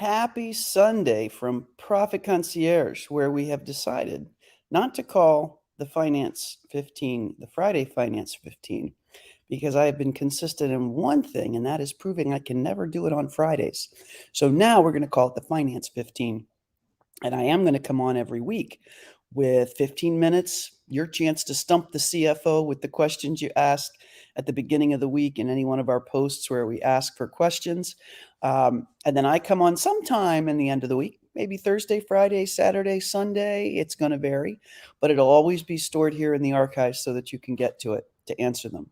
Happy Sunday from Profit Concierge, where we have decided not to call the Finance 15 the Friday Finance 15 because I have been consistent in one thing, and that is proving I can never do it on Fridays. So now we're going to call it the Finance 15. And I am going to come on every week with 15 minutes, your chance to stump the CFO with the questions you ask at the beginning of the week in any one of our posts where we ask for questions. And then I come on sometime in the end of the week, maybe Thursday, Friday, Saturday, Sunday. It's going to vary, but it'll always be stored here in the archives so that you can get to it to answer them.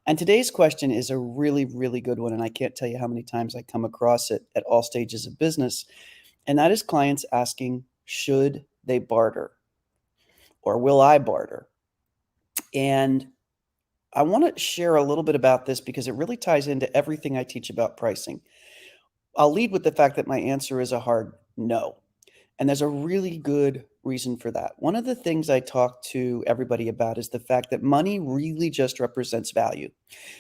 And today's question is a really, really good one. And I can't tell you how many times I come across it at all stages of business. And that is clients asking, should they barter or will I barter? And I want to share a little bit about this because it really ties into everything I teach about pricing. I'll lead with the fact that my answer is a hard no. And there's a really good reason for that. One of the things I talk to everybody about is the fact that money really just represents value.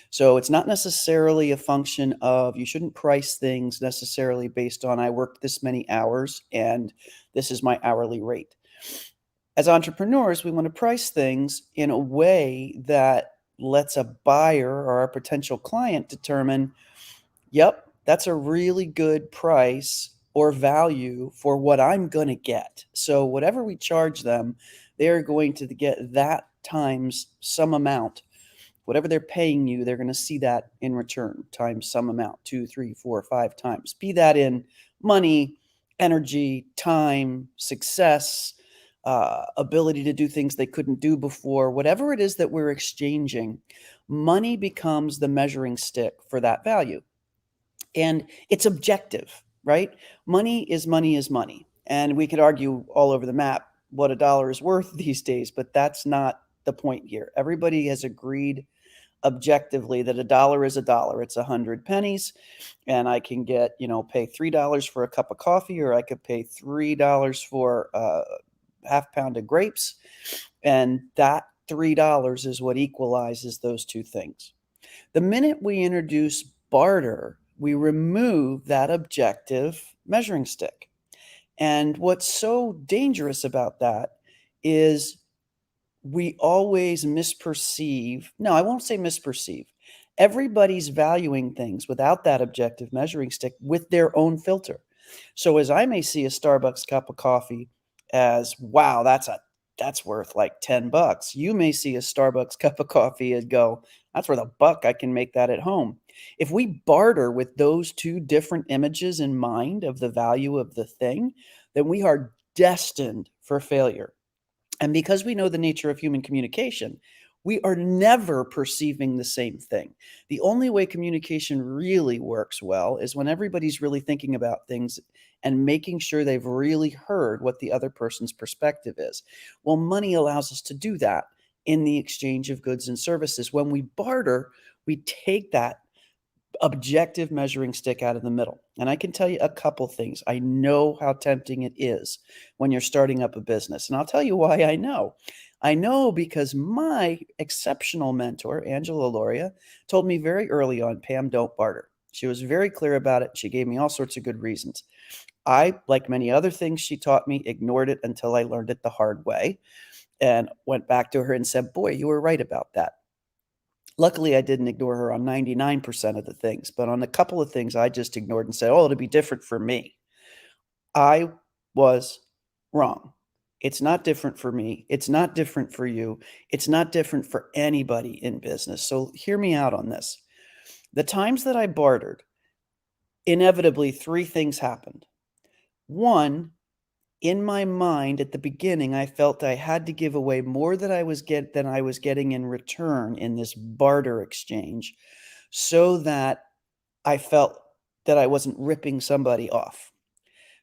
So it's not necessarily a function of, you shouldn't price things necessarily based on I worked this many hours and this is my hourly rate. As entrepreneurs, we want to price things in a way that lets a buyer or a potential client determine, yep, that's a really good price or value for what I'm going to get. So whatever we charge them, they're going to get that times some amount. Whatever they're paying you, they're going to see that in return times some amount, 2, 3, 4, 5 times. Be that in money, energy, time, success, ability to do things they couldn't do before. Whatever it is that we're exchanging, money becomes the measuring stick for that value. And it's objective, right? Money is money is money. And we could argue all over the map what a dollar is worth these days, but that's not the point here. Everybody has agreed objectively that a dollar is a dollar. It's 100 pennies, and I can get, pay $3 for a cup of coffee, or I could pay $3 for a half pound of grapes. And that $3 is what equalizes those two things. The minute we introduce barter, we remove that objective measuring stick. And what's so dangerous about that is we always misperceive. No, I won't say misperceive. Everybody's valuing things without that objective measuring stick with their own filter. So as I may see a Starbucks cup of coffee as, wow, that's worth like $10. You may see a Starbucks cup of coffee and go, that's worth $1. I can make that at home. If we barter with those two different images in mind of the value of the thing, then we are destined for failure. And because we know the nature of human communication, we are never perceiving the same thing. The only way communication really works well is when everybody's really thinking about things and making sure they've really heard what the other person's perspective is. Well, money allows us to do that in the exchange of goods and services. When we barter, we take that objective measuring stick out of the middle. And I can tell you a couple things. I know how tempting it is when you're starting up a business. And I'll tell you why I know. I know because my exceptional mentor, Angela Loria, told me very early on, Pam, don't barter. She was very clear about it. She gave me all sorts of good reasons. I, like many other things she taught me, ignored it until I learned it the hard way and went back to her and said, boy, you were right about that. Luckily, I didn't ignore her on 99% of the things, but on a couple of things I just ignored and said, oh, it'll be different for me. I was wrong. It's not different for me. It's not different for you. It's not different for anybody in business. So hear me out on this. The times that I bartered, inevitably 3 things happened. One, in my mind at the beginning, I felt I had to give away more than I was getting in return in this barter exchange, so that I felt that I wasn't ripping somebody off.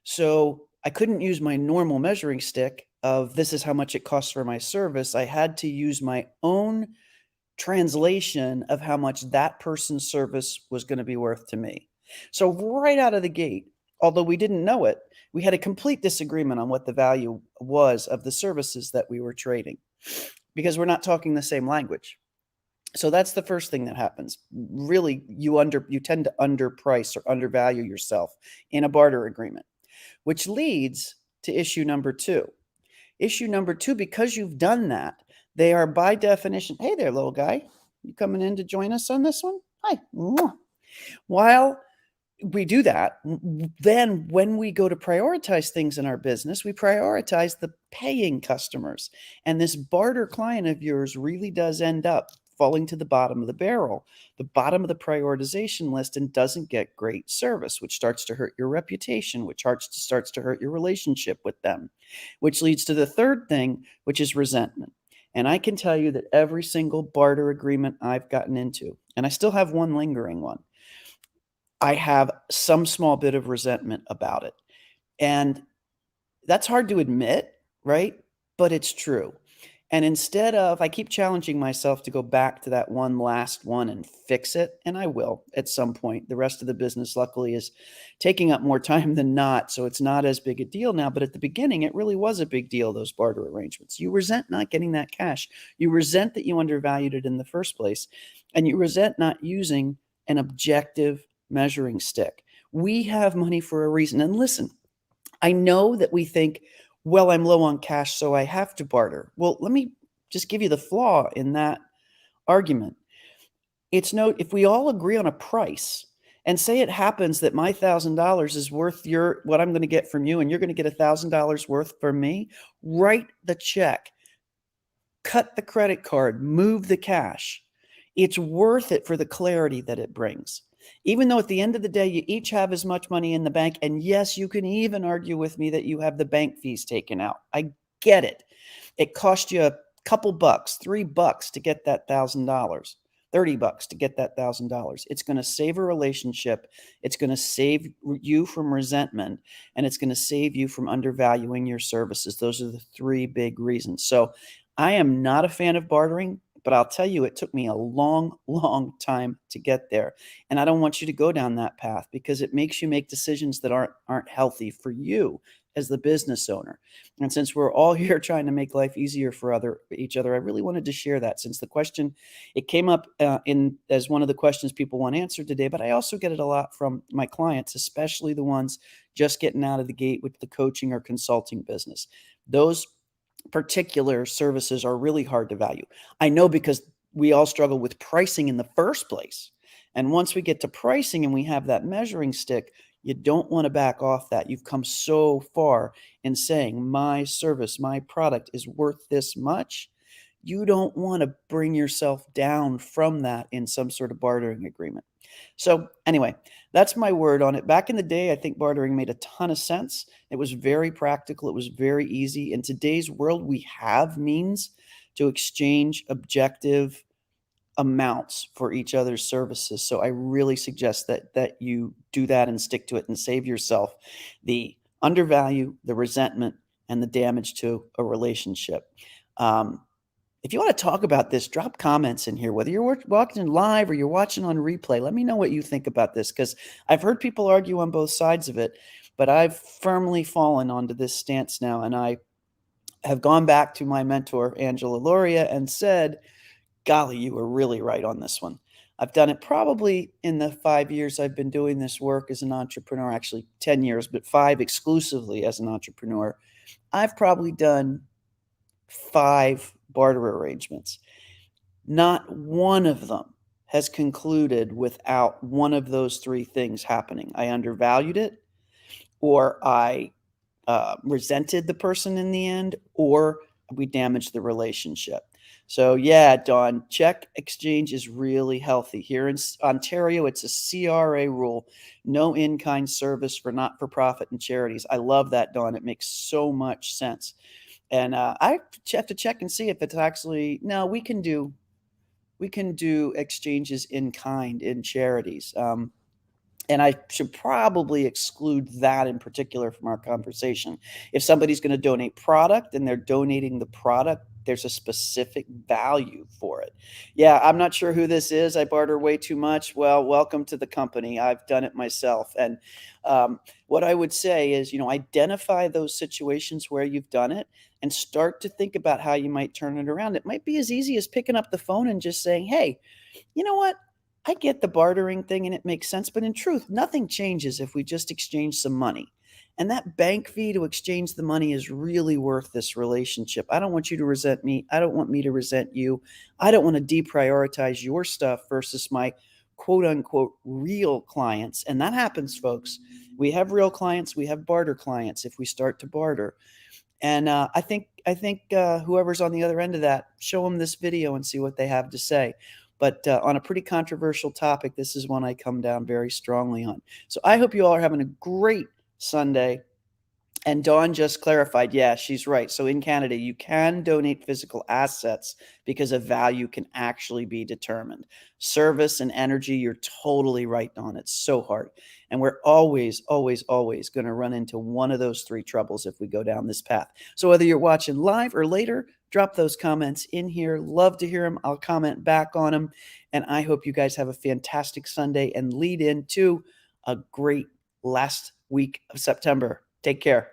So I couldn't use my normal measuring stick of this is how much it costs for my service. I had to use my own translation of how much that person's service was going to be worth to me. So right out of the gate, although we didn't know it, we had a complete disagreement on what the value was of the services that we were trading because we're not talking the same language. So that's the first thing that happens. Really, you tend to underprice or undervalue yourself in a barter agreement, which leads to issue number two. Issue number two, because you've done that, they are by definition, hey there, little guy, you coming in to join us on this one? Hi. While we do that, then when we go to prioritize things in our business, we prioritize the paying customers. And this barter client of yours really does end up falling to the bottom of the barrel, the bottom of the prioritization list, and doesn't get great service, which starts to hurt your reputation, which starts to hurt your relationship with them, which leads to the third thing, which is resentment. And I can tell you that every single barter agreement I've gotten into, and I still have one lingering one, I have some small bit of resentment about it. And that's hard to admit, right? But it's true. And instead of, I keep challenging myself to go back to that one last one and fix it. And I will at some point. The rest of the business, luckily, is taking up more time than not. So it's not as big a deal now. But at the beginning, it really was a big deal, those barter arrangements. You resent not getting that cash. You resent that you undervalued it in the first place. And you resent not using an objective measuring stick. We have money for a reason. And listen, I know that we think, well, I'm low on cash, so I have to barter. Well, let me just give you the flaw in that argument. If we all agree on a price and say it happens that my $1,000 is worth what I'm going to get from you, and you're going to get $1,000 worth from me, write the check, cut the credit card, move the cash. It's worth it for the clarity that it brings. Even though at the end of the day, you each have as much money in the bank. And yes, you can even argue with me that you have the bank fees taken out. I get it. It cost you a couple bucks, $3 to get that $1,000, $30 to get that $1,000. It's going to save a relationship. It's going to save you from resentment, and it's going to save you from undervaluing your services. Those are the three big reasons. So I am not a fan of bartering, but I'll tell you, it took me a long, long time to get there. And I don't want you to go down that path because it makes you make decisions that aren't healthy for you as the business owner. And since we're all here trying to make life easier for each other, I really wanted to share that, since the question, it came up in as one of the questions people want answered today. But I also get it a lot from my clients, especially the ones just getting out of the gate with the coaching or consulting business. Those particular services are really hard to value. I know, because we all struggle with pricing in the first place. And once we get to pricing and we have that measuring stick, you don't want to back off that. You've come so far in saying my service, my product is worth this much. You don't want to bring yourself down from that in some sort of bartering agreement. So anyway, that's my word on it. Back in the day, I think bartering made a ton of sense. It was very practical. It was very easy. In today's world, we have means to exchange objective amounts for each other's services. So I really suggest that you do that and stick to it and save yourself the undervalue, the resentment, and the damage to a relationship. If you want to talk about this, drop comments in here, whether you're watching live or you're watching on replay. Let me know what you think about this, because I've heard people argue on both sides of it, but I've firmly fallen onto this stance now. And I have gone back to my mentor, Angela Loria, and said, golly, you were really right on this one. I've done it probably in the 5 years I've been doing this work as an entrepreneur, actually 10 years, but 5 exclusively as an entrepreneur. I've probably done 5 barter arrangements. Not one of them has concluded without one of those 3 things happening. I undervalued it, or I resented the person in the end, or we damaged the relationship. So yeah, Dawn, check exchange is really healthy. Here in Ontario, it's a CRA rule, no in-kind service for not-for-profit and charities. I love that, Dawn. It makes so much sense. And I have to check and see if it's actually, no, we can do exchanges in kind in charities. And I should probably exclude that in particular from our conversation. If somebody's going to donate product and they're donating the product there's a specific value for it. Yeah, I'm not sure who this is. I barter way too much. Well, welcome to the company. I've done it myself. And what I would say is, identify those situations where you've done it and start to think about how you might turn it around. It might be as easy as picking up the phone and just saying, hey, you know what? I get the bartering thing and it makes sense, but in truth, nothing changes if we just exchange some money. And that bank fee to exchange the money is really worth this relationship. I don't want you to resent me. I don't want me to resent you. I don't want to deprioritize your stuff versus my quote unquote real clients. And that happens, folks. We have real clients, we have barter clients if we start to barter. And I think whoever's on the other end of that, show them this video and see what they have to say. But on a pretty controversial topic, this is one I come down very strongly on. So I hope you all are having a great Sunday. And Dawn just clarified, yeah, she's right. So in Canada, you can donate physical assets because a value can actually be determined. Service and energy, you're totally right, Dawn. It's so hard. And we're always, always, always going to run into one of those three troubles if we go down this path. So whether you're watching live or later, drop those comments in here. Love to hear them. I'll comment back on them. And I hope you guys have a fantastic Sunday and lead into a great last week of September. Take care.